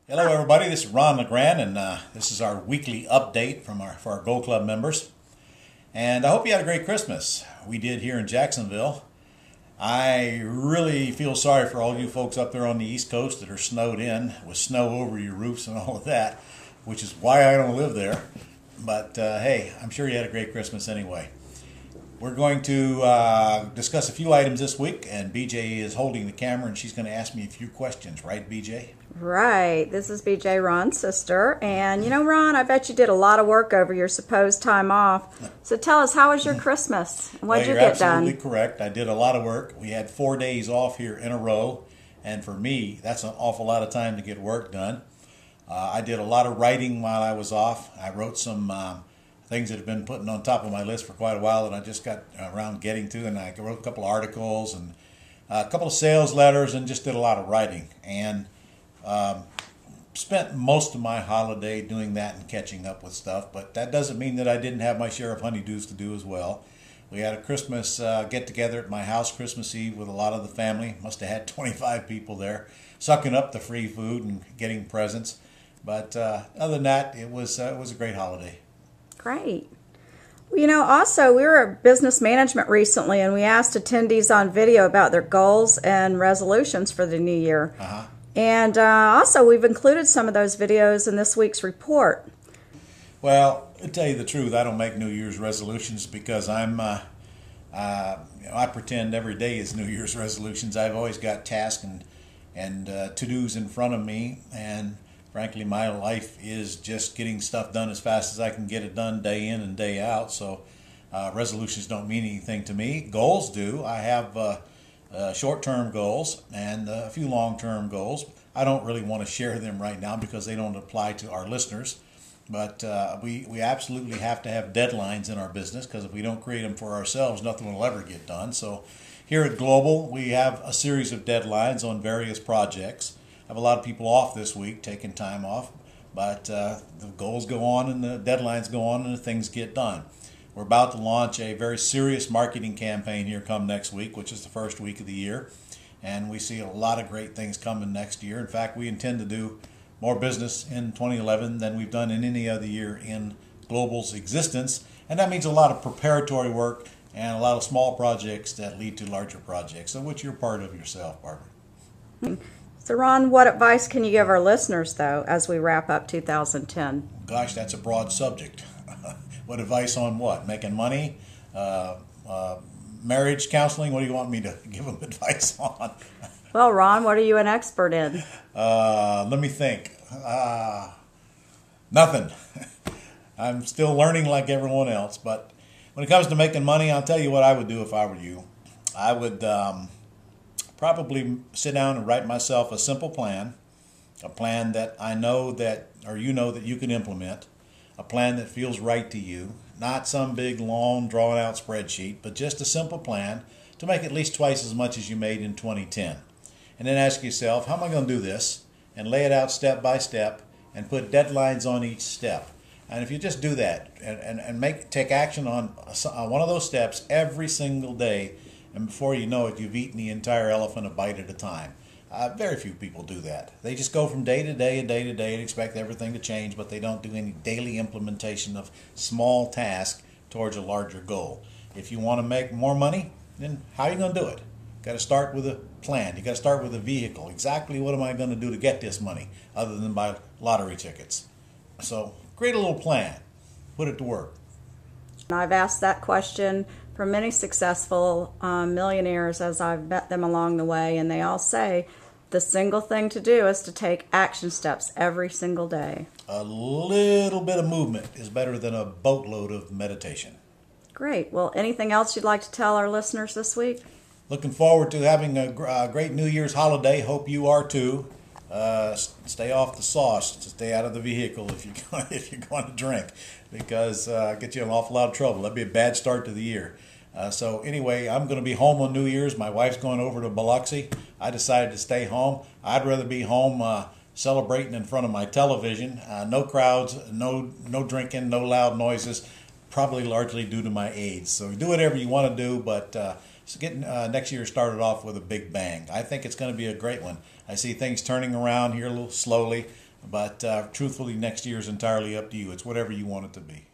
Hello, everybody. This is Ron LeGrand, and this is our weekly update for our Gold Club members. And I hope you had a great Christmas. We did here in Jacksonville. I really feel sorry for all you folks up there on the East Coast that are snowed in with snow over your roofs and all of that, which is why I don't live there. But hey, I'm sure you had a great Christmas anyway. We're going to discuss a few items this week, and BJ is holding the camera, and she's going to ask me a few questions, right, BJ? Right. This is BJ, Ron's sister. And you know, Ron, I bet you did a lot of work over your supposed time off. So tell us, how was your Christmas? What did you get done? You're absolutely correct. I did a lot of work. We had 4 days off here in a row, and for me, that's an awful lot of time to get work done. I did a lot of writing while I was off. I wrote some things that have been putting on top of my list for quite a while that I just got around getting to, and I wrote a couple of articles and a couple of sales letters and just did a lot of writing. And spent most of my holiday doing that and catching up with stuff, but that doesn't mean that I didn't have my share of honeydews to do as well. We had a Christmas get-together at my house Christmas Eve with a lot of the family. Must have had 25 people there, sucking up the free food and getting presents. But other than that, it was a great holiday. Great. Well, you know, also, we were at Business Management recently, and we asked attendees on video about their goals and resolutions for the new year. And also, we've included some of those videos in this week's report. Well, to tell you the truth, I don't make New Year's resolutions because I pretend every day is New Year's resolutions. I've always got tasks and to-dos in front of me, and frankly, my life is just getting stuff done as fast as I can get it done day in and day out. So resolutions don't mean anything to me. Goals do. I have short-term goals and a few long-term goals. I don't really want to share them right now because they don't apply to our listeners. But we absolutely have to have deadlines in our business, because if we don't create them for ourselves, nothing will ever get done. So here at Global, we have a series of deadlines on various projects. I have a lot of people off this week, taking time off, but the goals go on and the deadlines go on and the things get done. We're about to launch a very serious marketing campaign here come next week, which is the first week of the year, and we see a lot of great things coming next year. In fact, we intend to do more business in 2011 than we've done in any other year in Global's existence, and that means a lot of preparatory work and a lot of small projects that lead to larger projects, of which you're part of yourself, Barbara. So, Ron, what advice can you give our listeners, though, as we wrap up 2010? Gosh, that's a broad subject. What advice on what? Making money? Marriage counseling? What do you want me to give them advice on? Well, Ron, what are you an expert in? Let me think. Nothing. I'm still learning like everyone else. But when it comes to making money, I'll tell you what I would do if I were you. I would probably sit down and write myself a simple plan, a plan that I know that, or you know that you can implement, a plan that feels right to you, not some big, long, drawn-out spreadsheet, but just a simple plan to make at least twice as much as you made in 2010. And then ask yourself, how am I going to do this? And lay it out step by step and put deadlines on each step. And if you just do that and take action on one of those steps every single day, and before you know it, you've eaten the entire elephant a bite at a time. Very few people do that. They just go from day to day and day to day and expect everything to change, but they don't do any daily implementation of small tasks towards a larger goal. If you want to make more money, then how are you going to do it? You've got to start with a plan. You've got to start with a vehicle. Exactly what am I going to do to get this money, other than buy lottery tickets? So create a little plan. Put it to work. I've asked that question from many successful millionaires as I've met them along the way, and they all say the single thing to do is to take action steps every single day. A little bit of movement is better than a boatload of meditation. Great. Well, anything else you'd like to tell our listeners this week? Looking forward to having a great New Year's holiday. Hope you are too. Stay off the sauce. Stay out of the vehicle if you're going to drink, because get you in an awful lot of trouble. That'd be a bad start to the year. So anyway, I'm going to be home on New Year's. My wife's going over to Biloxi. I decided to stay home. I'd rather be home celebrating in front of my television. No crowds, no drinking, no loud noises. Probably largely due to my age. So do whatever you want to do, but So getting next year started off with a big bang. I think it's going to be a great one. I see things turning around here a little slowly. But truthfully, next year is entirely up to you. It's whatever you want it to be.